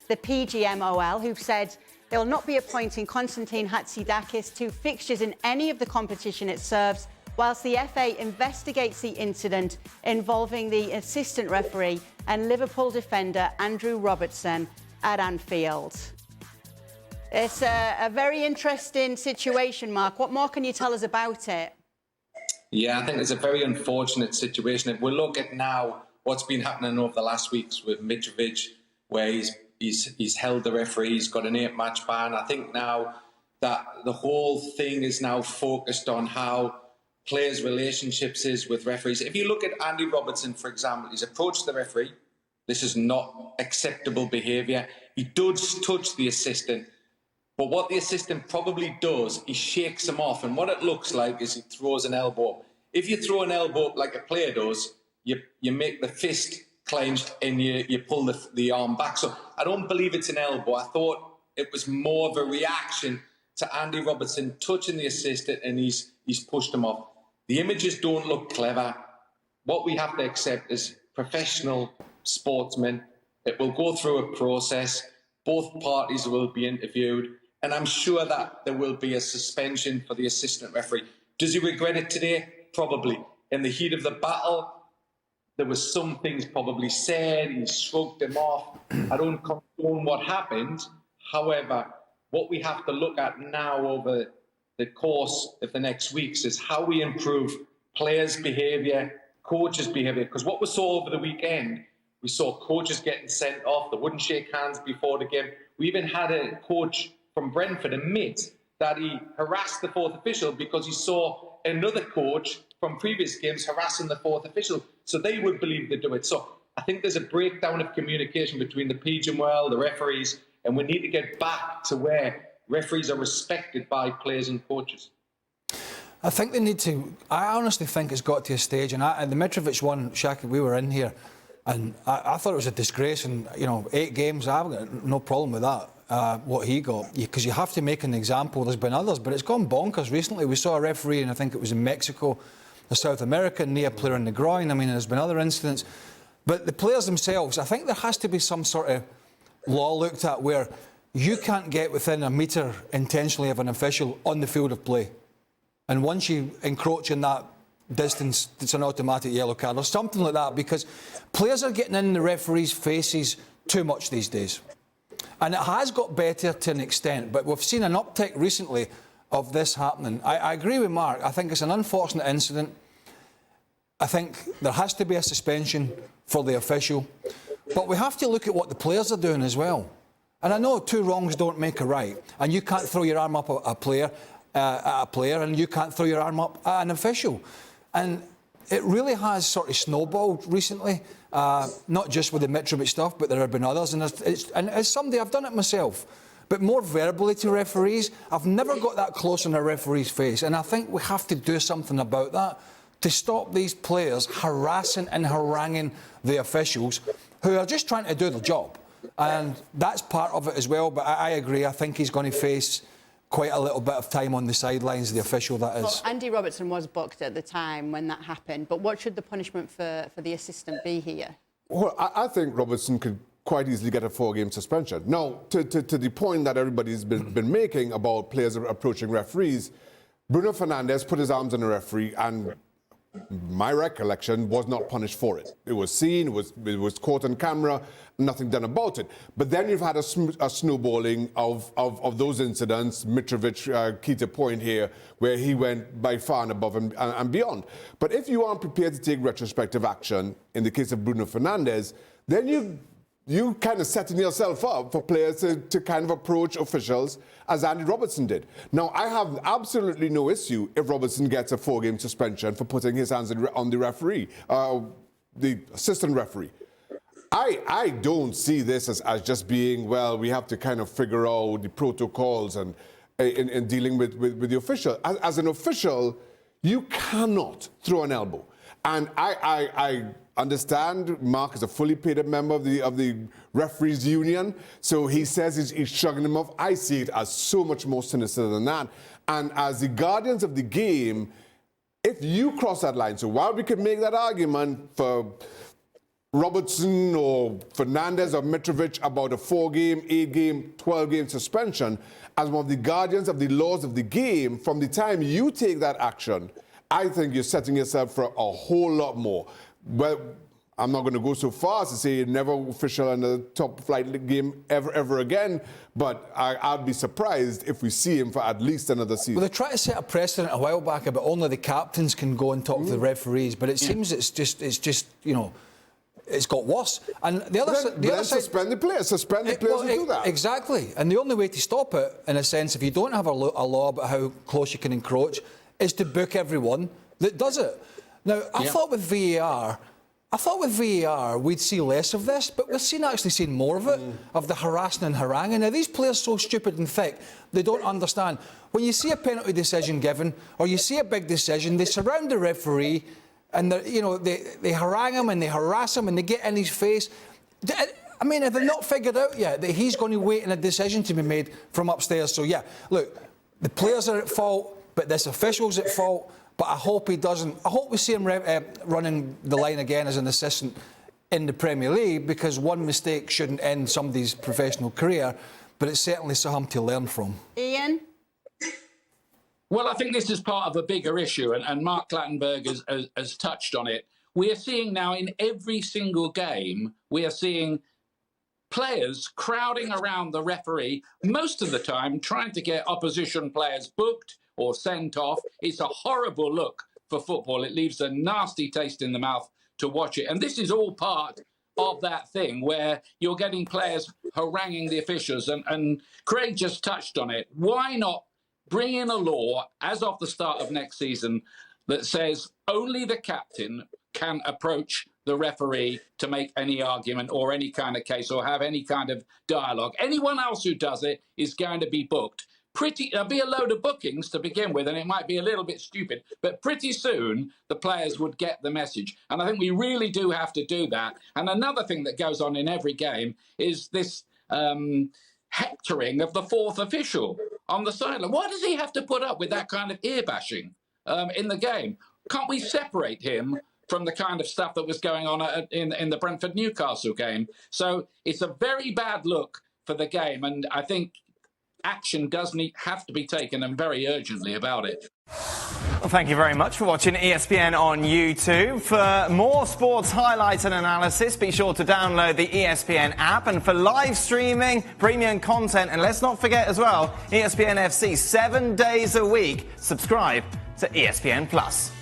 the PGMOL, who've said they'll not be appointing Konstantin Hatzidakis to fixtures in any of the competition it serves, whilst the FA investigates the incident involving the assistant referee and Liverpool defender Andrew Robertson at Anfield. It's a very interesting situation, Mark. What more can you tell us about it? Yeah, I think it's a very unfortunate situation. If we look at now what's been happening over the last weeks with Mitrovic, where he's held the referee, he's got an 8-match ban. I think now that the whole thing is now focused on how players' relationships is with referees. If you look at Andy Robertson, for example, he's approached the referee. This is not acceptable behaviour. He does touch the assistant, but what the assistant probably does, he shakes him off, and what it looks like is he throws an elbow. If you throw an elbow like a player does, you make the fist clenched and you pull the arm back. So I don't believe it's an elbow. I thought it was more of a reaction to Andy Robertson touching the assistant, and he's pushed him off. The images don't look clever. What we have to accept is professional sportsmen. It will go through a process. Both parties will be interviewed, and I'm sure that there will be a suspension for the assistant referee. Does he regret it today? Probably. In the heat of the battle, there was some things probably said, he shrugged them off. I don't condone what happened. However, what we have to look at now over the course of the next weeks is how we improve players' behaviour, coaches' behaviour. Because what we saw over the weekend, we saw coaches getting sent off. They wouldn't shake hands before the game. We even had a coach from Brentford admit that he harassed the fourth official because he saw another coach from previous games harassing the fourth official. So they would believe they do it. So I think there's a breakdown of communication between the PGMOL, the referees, and we need to get back to where referees are respected by players and coaches. I think they need to. I honestly think it's got to a stage, and the Mitrovic one, Shaki, we were in here, and I thought it was a disgrace. And 8 games, I've got no problem with that. What he got, because you have to make an example. There's been others, but it's gone bonkers recently. We saw a referee, and I think it was in Mexico, the South America, knee a player in the groin. I mean, there's been other incidents, but the players themselves, I think there has to be some sort of law looked at where you can't get within a metre intentionally of an official on the field of play, and once you encroach in that distance, it's an automatic yellow card or something like that, because players are getting in the referees' faces too much these days. And it has got better to an extent, but we've seen an uptick recently of this happening. I agree with Mark. I think it's an unfortunate incident. I think there has to be a suspension for the official. But we have to look at what the players are doing as well. And I know 2 wrongs don't make a right. And you can't throw your arm up at a player, and you can't throw your arm up at an official. And it really has sort of snowballed recently, not just with the Mitrovic stuff, but there have been others. And as somebody, I've done it myself, but more verbally to referees. I've never got that close in a referee's face. And I think we have to do something about that to stop these players harassing and haranguing the officials who are just trying to do their job. And that's part of it as well. But I agree. I think he's going to face quite a little bit of time on the sidelines, the official, that is. Well, Andy Robertson was booked at the time when that happened, but what should the punishment for the assistant be here? Well, I think Robertson could quite easily get a 4-game suspension. Now, to the point that everybody's been making about players approaching referees, Bruno Fernandes put his arms on the referee, and my recollection was not punished for it. It was seen, it was caught on camera, nothing done about it. But then you've had a snowballing of those incidents. Mitrovic, key to point here, where he went by far and above and beyond. But if you aren't prepared to take retrospective action, in the case of Bruno Fernandes, then you kind of setting yourself up for players to kind of approach officials as Andy Robertson did. Now, I have absolutely no issue if Robertson gets a 4-game suspension for putting his hands on the referee, the assistant referee. I don't see this as just being, well, we have to kind of figure out the protocols and in dealing with the official. As an official, you cannot throw an elbow. And I understand Mark is a fully paid member of the referees union, so he says he's shrugging him off. I see it as so much more sinister than that. And as the guardians of the game, if you cross that line, so while we could make that argument for Robertson or Fernandez or Mitrovic about a 4-game, 8-game, 12-game suspension as one of the guardians of the laws of the game. From the time you take that action, I think you're setting yourself for a whole lot more. Well, I'm not going to go so far as to say never official in the top flight game ever again, but I'd be surprised if we see him for at least another season. Well, they tried to set a precedent a while back about only the captains can go and talk to the referees, but it seems it's just you know, it's got worse. And the other side, suspend the players. Suspend the players who do that. Exactly. And the only way to stop it, in a sense, if you don't have a law about how close you can encroach, is to book everyone that does it. Now, I thought with VAR we'd see less of this, but we've actually seen more of it, of the harassing and haranguing. Now, these players are so stupid and thick, they don't understand. When you see a penalty decision given, or you see a big decision, they surround the referee, and they harangue him and they harass him and they get in his face. I mean, have they not figured out yet that he's going to wait on a decision to be made from upstairs? So, yeah, look, the players are at fault, but this official's at fault. But I hope he doesn't. I hope we see him running the line again as an assistant in the Premier League, because one mistake shouldn't end somebody's professional career, but it's certainly something to learn from. Ian? Well, I think this is part of a bigger issue, and Mark Clattenburg has touched on it. We are seeing now in every single game, we are seeing players crowding around the referee, most of the time trying to get opposition players booked or sent off. It's a horrible look for football. It leaves a nasty taste in the mouth to watch it. And this is all part of that thing where you're getting players haranguing the officials. And Craig just touched on it. Why not bring in a law as of the start of next season that says only the captain can approach the referee to make any argument or any kind of case or have any kind of dialogue. Anyone else who does it is going to be booked. There'll be a load of bookings to begin with, and it might be a little bit stupid, but pretty soon the players would get the message. And I think we really do have to do that. And another thing that goes on in every game is this hectoring of the fourth official on the sideline. Why does he have to put up with that kind of ear bashing in the game? Can't we separate him from the kind of stuff that was going on in the Brentford-Newcastle game? So it's a very bad look for the game, and I think action does have to be taken, and very urgently, about it. Well, thank you very much for watching ESPN on YouTube. For more sports highlights and analysis, be sure to download the ESPN app. And for live streaming, premium content, and let's not forget as well, ESPN FC 7 days a week. Subscribe to ESPN Plus.